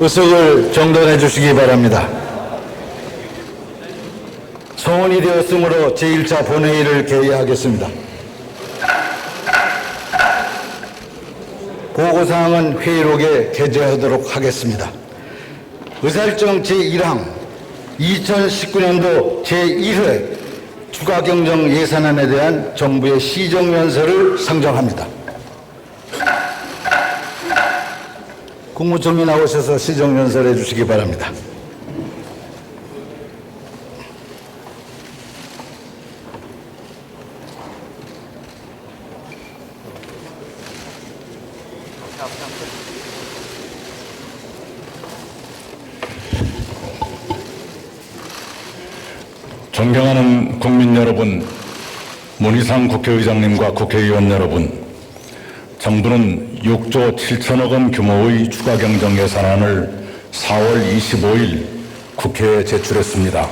의석을 정돈해 주시기 바랍니다. 성원이 되었으므로 제1차 본회의를 개의하겠습니다. 보고사항은 회의록에 게재하도록 하겠습니다. 의사일정 제1항 2019년도 제1회 추가경정 예산안에 대한 정부의 시정연설을 상정합니다. 국무총리 나오셔서 시정연설해 주시기 바랍니다. 존경하는 국민 여러분, 문희상 국회의장님과 국회의원 여러분, 정부는 6조 7천억 원 규모의 추가경정 예산안을 4월 25일 국회에 제출했습니다.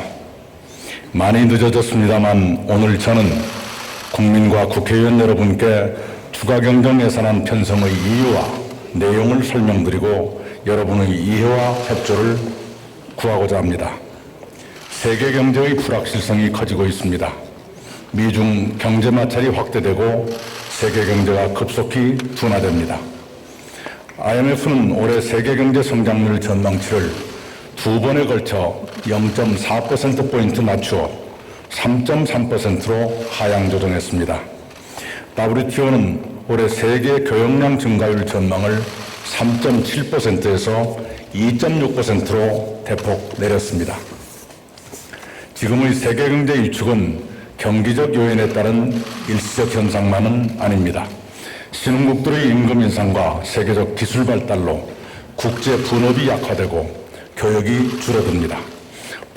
많이 늦어졌습니다만 오늘 저는 국민과 국회의원 여러분께 추가경정 예산안 편성의 이유와 내용을 설명드리고 여러분의 이해와 협조를 구하고자 합니다. 세계 경제의 불확실성이 커지고 있습니다. 미중 경제 마찰이 확대되고 세계 경제가 급속히 둔화됩니다. IMF는 올해 세계 경제 성장률 전망치를 두 번에 걸쳐 0.4%포인트 낮추어 3.3%로 하향 조정했습니다. WTO는 올해 세계 교역량 증가율 전망을 3.7%에서 2.6%로 대폭 내렸습니다. 지금의 세계 경제 위축은 경기적 요인에 따른 일시적 현상만은 아닙니다. 신흥국들의 임금 인상과 세계적 기술 발달로 국제 분업이 약화되고 교역이 줄어듭니다.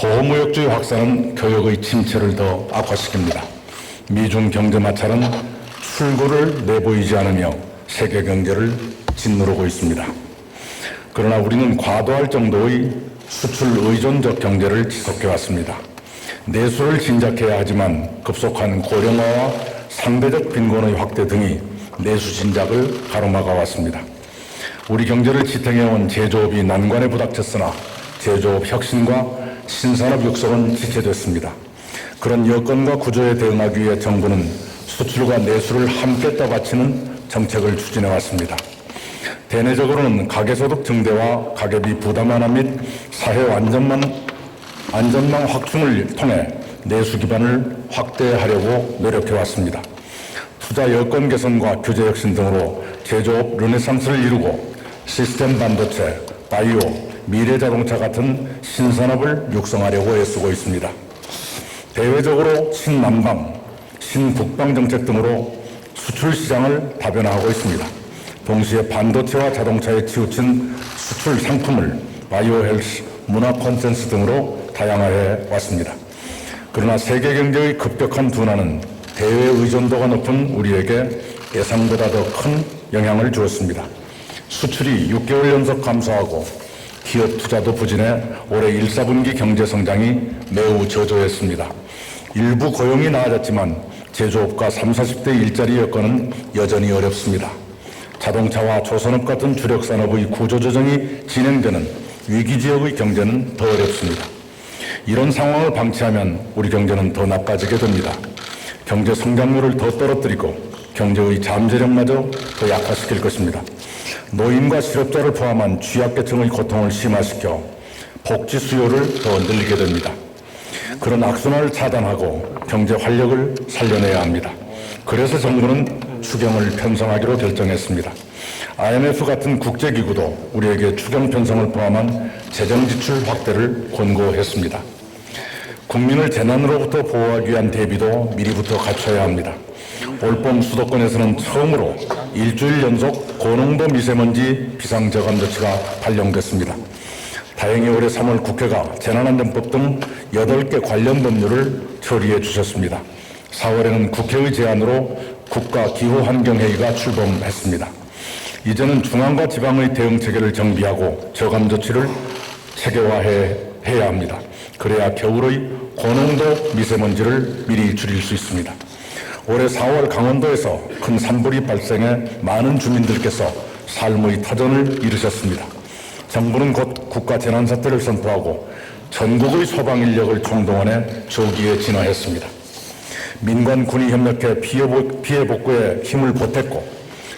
보호무역주의 확산은 교역의 침체를 더 악화시킵니다. 미중 경제 마찰은 출구를 내보이지 않으며 세계 경제를 짓누르고 있습니다. 그러나 우리는 과도할 정도의 수출 의존적 경제를 지속해왔습니다. 내수를 진작해야 하지만 급속한 고령화와 상대적 빈곤의 확대 등이 내수 진작을 가로막아 왔습니다. 우리 경제를 지탱해온 제조업이 난관에 부닥쳤으나 제조업 혁신과 신산업 육성은 지체됐습니다. 그런 여건과 구조에 대응하기 위해 정부는 수출과 내수를 함께 떠받치는 정책을 추진해 왔습니다. 대내적으로는 가계소득 증대와 가계비 부담 완화 및 사회 안전망 확충을 통해 내수 기반을 확대하려고 노력해왔습니다. 투자 여건 개선과 규제 혁신 등으로 제조업 르네상스를 이루고 시스템 반도체, 바이오, 미래 자동차 같은 신산업을 육성하려고 애쓰고 있습니다. 대외적으로 신남방, 신북방 정책 등으로 수출 시장을 다변화하고 있습니다. 동시에 반도체와 자동차에 치우친 수출 상품을 바이오 헬스, 문화 콘텐츠 등으로 다양화해 왔습니다. 그러나 세계 경제의 급격한 둔화는 대외 의존도가 높은 우리에게 예상보다 더 큰 영향을 주었습니다. 수출이 6개월 연속 감소하고 기업 투자도 부진해 올해 1, 4분기 경제 성장이 매우 저조했습니다. 일부 고용이 나아졌지만 제조업과 30, 40대 일자리 여건은 여전히 어렵습니다. 자동차와 조선업 같은 주력 산업의 구조조정이 진행되는 위기 지역의 경제는 더 어렵습니다. 이런 상황을 방치하면 우리 경제는 더 나빠지게 됩니다. 경제 성장률을 더 떨어뜨리고 경제의 잠재력마저 더 약화시킬 것입니다. 노인과 실업자를 포함한 취약계층의 고통을 심화시켜 복지 수요를 더 늘리게 됩니다. 그런 악순환을 차단하고 경제 활력을 살려내야 합니다. 그래서 정부는 추경을 편성하기로 결정했습니다. IMF 같은 국제기구도 우리에게 추경 편성을 포함한 재정지출 확대를 권고했습니다. 국민을 재난으로부터 보호하기 위한 대비도 미리부터 갖춰야 합니다. 올봄 수도권에서는 처음으로 일주일 연속 고농도 미세먼지 비상저감조치가 발령됐습니다. 다행히 올해 3월 국회가 재난안전법 등 8개 관련 법률을 처리해 주셨습니다. 4월에는 국회의 제안으로 국가기후환경회의가 출범했습니다. 이제는 중앙과 지방의 대응 체계를 정비하고 저감 조치를 체계화해야 합니다. 그래야 겨울의 고농도 미세먼지를 미리 줄일 수 있습니다. 올해 4월 강원도에서 큰 산불이 발생해 많은 주민들께서 삶의 터전을 잃으셨습니다. 정부는 곧 국가재난사태를 선포하고 전국의 소방 인력을 총동원해 조기에 진화했습니다. 민관 군이 협력해 피해 복구에 힘을 보탰고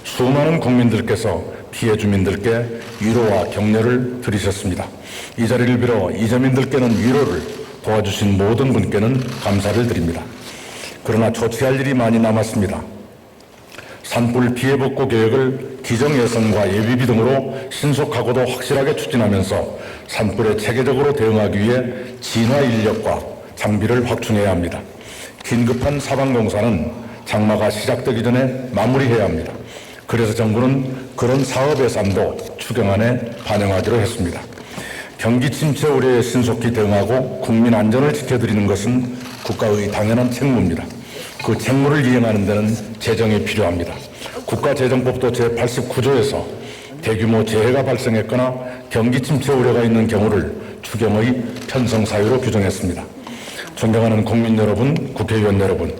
수많은 국민들께서 피해 주민들께 위로와 격려를 드리셨습니다. 이 자리를 빌어 이재민들께는 위로를, 도와주신 모든 분께는 감사를 드립니다. 그러나 조치할 일이 많이 남았습니다. 산불 피해 복구 계획을 기정예산과 예비비 등으로 신속하고도 확실하게 추진하면서 산불에 체계적으로 대응하기 위해 진화 인력과 장비를 확충해야 합니다. 긴급한 사방공사는 장마가 시작되기 전에 마무리해야 합니다. 그래서 정부는 그런 사업 예산도 추경안에 반영하기로 했습니다. 경기 침체 우려에 신속히 대응하고 국민 안전을 지켜드리는 것은 국가의 당연한 책무입니다. 그 책무를 이행하는 데는 재정이 필요합니다. 국가재정법도 제89조에서 대규모 재해가 발생했거나 경기 침체 우려가 있는 경우를 추경의 편성 사유로 규정했습니다. 존경하는 국민 여러분, 국회의원 여러분,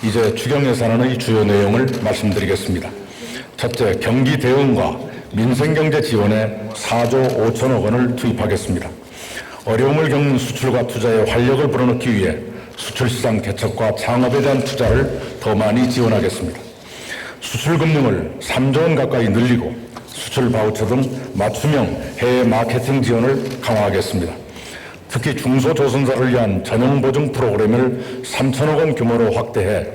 이제 추경 예산안의 주요 내용을 말씀드리겠습니다. 첫째, 경기 대응과 민생경제 지원에 4조 5천억 원을 투입하겠습니다. 어려움을 겪는 수출과 투자에 활력을 불어넣기 위해 수출시장 개척과 창업에 대한 투자를 더 많이 지원하겠습니다. 수출금융을 3조 원 가까이 늘리고 수출 바우처 등 맞춤형 해외 마케팅 지원을 강화하겠습니다. 특히 중소조선사를 위한 전용 보증 프로그램을 3천억 원 규모로 확대해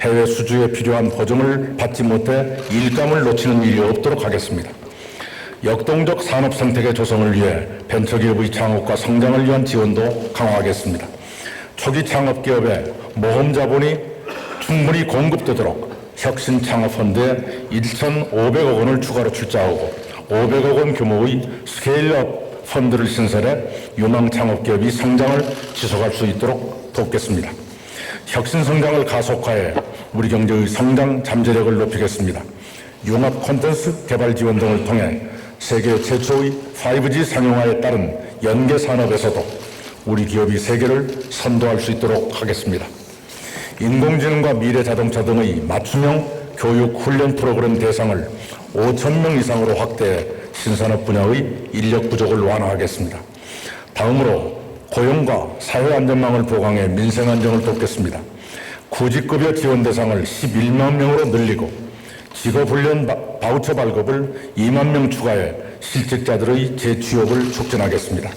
해외 수주에 필요한 보증을 받지 못해 일감을 놓치는 일이 없도록 하겠습니다. 역동적 산업 생태계 조성을 위해 벤처기업의 창업과 성장을 위한 지원도 강화하겠습니다. 초기 창업기업에 모험 자본이 충분히 공급되도록 혁신창업펀드에 1,500억 원을 추가로 출자하고 500억 원 규모의 스케일업 펀드를 신설해 유망 창업기업이 성장을 지속할 수 있도록 돕겠습니다. 혁신 성장을 가속화해 우리 경제의 성장 잠재력을 높이겠습니다. 융합 콘텐츠 개발 지원 등을 통해 세계 최초의 5G 상용화에 따른 연계 산업에서도 우리 기업이 세계를 선도할 수 있도록 하겠습니다. 인공지능과 미래 자동차 등의 맞춤형 교육 훈련 프로그램 대상을 5,000명 이상으로 확대해 신산업 분야의 인력 부족을 완화하겠습니다. 다음으로 고용과 사회 안전망을 보강해 민생 안정을 돕겠습니다. 구직급여 지원 대상을 11만 명으로 늘리고 직업훈련 바우처 발급을 2만 명 추가해 실직자들의 재취업을 촉진하겠습니다.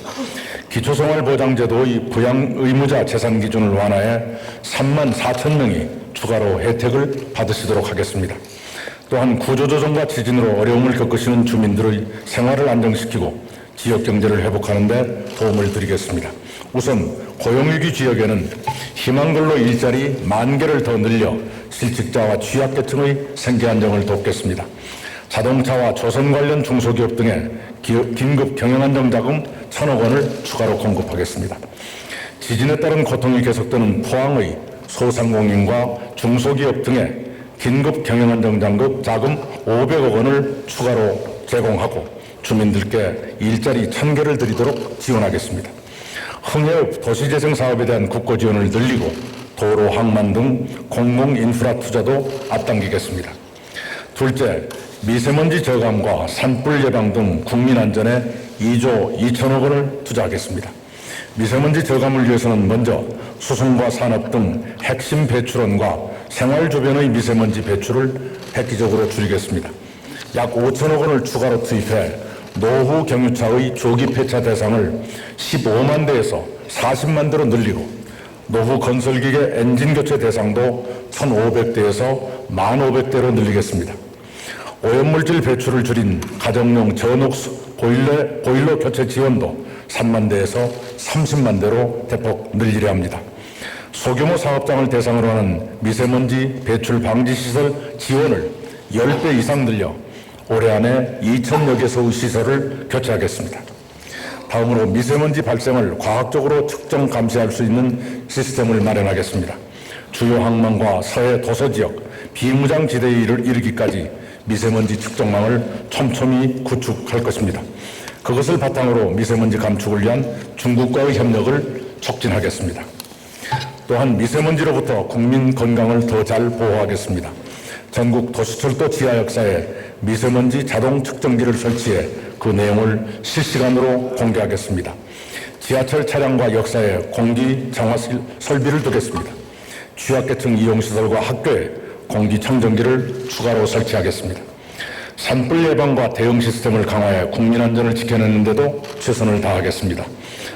기초생활보장제도의 부양의무자 재산 기준을 완화해 3만 4천 명이 추가로 혜택을 받으시도록 하겠습니다. 또한 구조조정과 지진으로 어려움을 겪으시는 주민들의 생활을 안정시키고 지역 경제를 회복하는 데 도움을 드리겠습니다. 우선 고용위기 지역에는 희망근로 일자리 10,000개를 더 늘려 실직자와 취약계층의 생계 안정을 돕겠습니다. 자동차와 조선 관련 중소기업 등의 긴급 경영안정자금 1,000억 원을 추가로 공급하겠습니다. 지진에 따른 고통이 계속되는 포항의 소상공인과 중소기업 등의 긴급 경영안정자금 500억 원을 추가로 제공하고 주민들께 일자리 1,000개를 드리도록 지원하겠습니다. 흥해읍 도시재생 사업에 대한 국고 지원을 늘리고 도로, 항만 등 공공인프라 투자도 앞당기겠습니다. 둘째, 미세먼지 저감과 산불 예방 등 국민 안전에 2조 2천억 원을 투자하겠습니다. 미세먼지 저감을 위해서는 먼저 수송과 산업 등 핵심 배출원과 생활 주변의 미세먼지 배출을 획기적으로 줄이겠습니다. 약 5천억 원을 추가로 투입해 노후 경유차의 조기 폐차 대상을 15만 대에서 40만 대로 늘리고 노후 건설기계 엔진 교체 대상도 1,500대에서 1,500대로 늘리겠습니다. 오염물질 배출을 줄인 가정용 저녹스 보일러 교체 지원도 3만 대에서 30만 대로 대폭 늘리려 합니다. 소규모 사업장을 대상으로 하는 미세먼지 배출 방지 시설 지원을 10배 이상 늘려 올해 안에 2,000여 개소의 시설을 교체하겠습니다. 다음으로 미세먼지 발생을 과학적으로 측정 감시할 수 있는 시스템을 마련하겠습니다. 주요 항만과 서해 도서지역, 비무장지대에 이르기까지 미세먼지 측정망을 촘촘히 구축할 것입니다. 그것을 바탕으로 미세먼지 감축을 위한 중국과의 협력을 촉진하겠습니다. 또한 미세먼지로부터 국민 건강을 더 잘 보호하겠습니다. 전국 도시철도 지하 역사에 미세먼지 자동 측정기를 설치해 그 내용을 실시간으로 공개하겠습니다. 지하철 차량과 역사에 공기 정화 설비를 두겠습니다. 취약계층 이용시설과 학교에 공기청정기를 추가로 설치하겠습니다. 산불 예방과 대응 시스템을 강화해 국민 안전을 지켜내는 데도 최선을 다하겠습니다.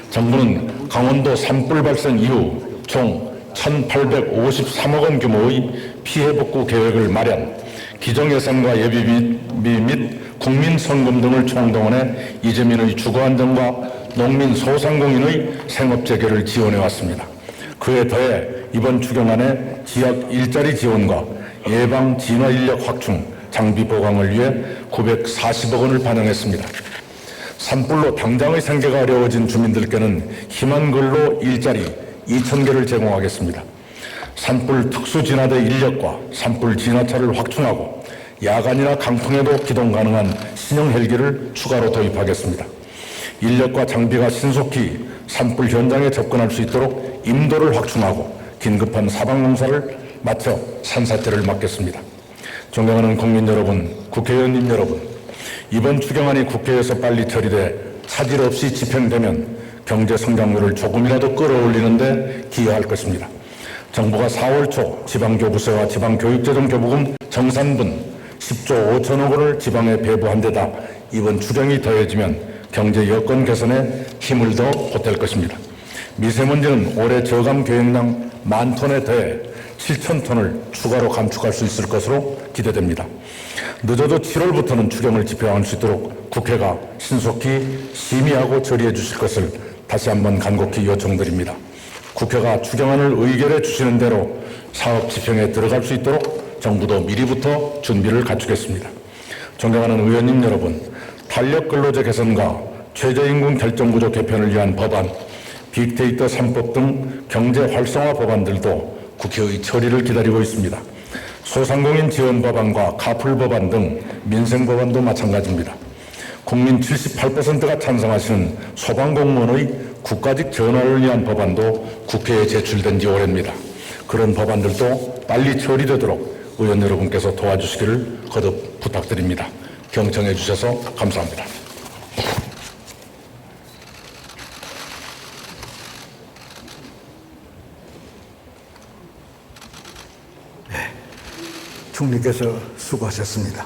정부는 강원도 산불 발생 이후 총 1,853억 원 규모의 피해 복구 계획을 마련, 기정 예산과 예비비 및 국민 성금 등을 총동원해 이재민의 주거 안정과 농민 소상공인의 생업 재개를 지원해 왔습니다. 그에 더해 이번 추경안에 지역 일자리 지원과 예방 진화 인력 확충, 장비 보강을 위해 940억 원을 반영했습니다. 산불로 당장의 생계가 어려워진 주민들께는 희망 근로 일자리 2,000개를 제공하겠습니다. 산불 특수 진화대 인력과 산불 진화차를 확충하고 야간이나 강풍에도 기동 가능한 신형 헬기를 추가로 도입하겠습니다. 인력과 장비가 신속히 산불 현장에 접근할 수 있도록 임도를 확충하고 긴급한 사방공사를 마쳐 산사태를 막겠습니다. 존경하는 국민 여러분, 국회의원님 여러분, 이번 추경안이 국회에서 빨리 처리돼 차질 없이 집행되면 경제 성장률을 조금이라도 끌어올리는데 기여할 것입니다. 정부가 4월 초 지방교부세와 지방교육재정교부금 정산분 10조 5천억 원을 지방에 배부한 데다 이번 추경이 더해지면 경제 여건 개선에 힘을 더 보탤 것입니다. 미세먼지는 올해 저감 계획량 10,000톤에 더해 7,000톤을 추가로 감축할 수 있을 것으로 기대됩니다. 늦어도 7월부터는 추경을 집행할 수 있도록 국회가 신속히 심의하고 처리해 주실 것을 다시 한번 간곡히 요청드립니다. 국회가 추경안을 의결해 주시는 대로 사업 집행에 들어갈 수 있도록 정부도 미리부터 준비를 갖추겠습니다. 존경하는 의원님 여러분, 탄력 근로제 개선과 최저임금 결정구조 개편을 위한 법안, 빅데이터 3법 등 경제 활성화 법안들도 국회의 처리를 기다리고 있습니다. 소상공인 지원 법안과 카풀 법안 등 민생 법안도 마찬가지입니다. 국민 78%가 찬성하시는 소방공무원의 국가직 전환을 위한 법안도 국회에 제출된 지 오래입니다. 그런 법안들도 빨리 처리되도록 의원 여러분께서 도와주시기를 거듭 부탁드립니다. 경청해 주셔서 감사합니다. 총리께서 수고하셨습니다.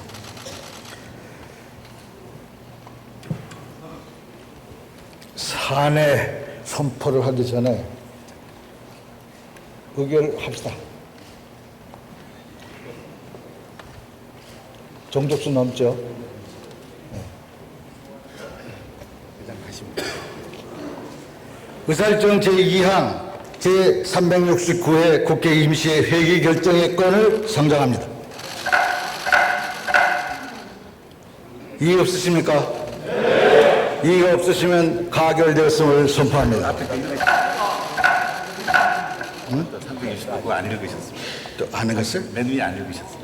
사내 선포를 하기 전에 의결합시다. 정족수 넘죠? 의사일정 제2항 제369회 국회 임시회 회기 결정의 건을 상정합니다. 이의 없으십니까? 네. 이의가 없으시면 가결되었음을 선포합니다. 그거 안 읽으셨습니다. 또 안 읽었어요? 맨 위에 안 읽으셨습니다.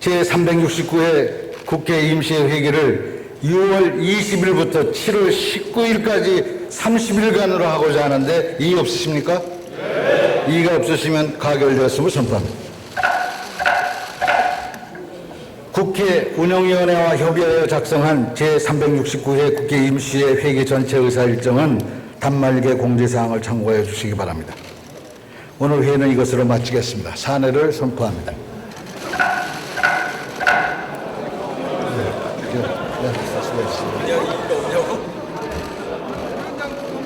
제369회 국회 임시회 회기를 6월 20일부터 7월 19일까지 30일간으로 하고자 하는데 이의 없으십니까? 네. 이의가 없으시면 가결되었음을 선포합니다. 국회 운영위원회와 협의하여 작성한 제369회 국회 임시회 회기 전체 의사일정은 단말기에 공지사항을 참고해 주시기 바랍니다. 오늘 회의는 이것으로 마치겠습니다. 사내를 선포합니다.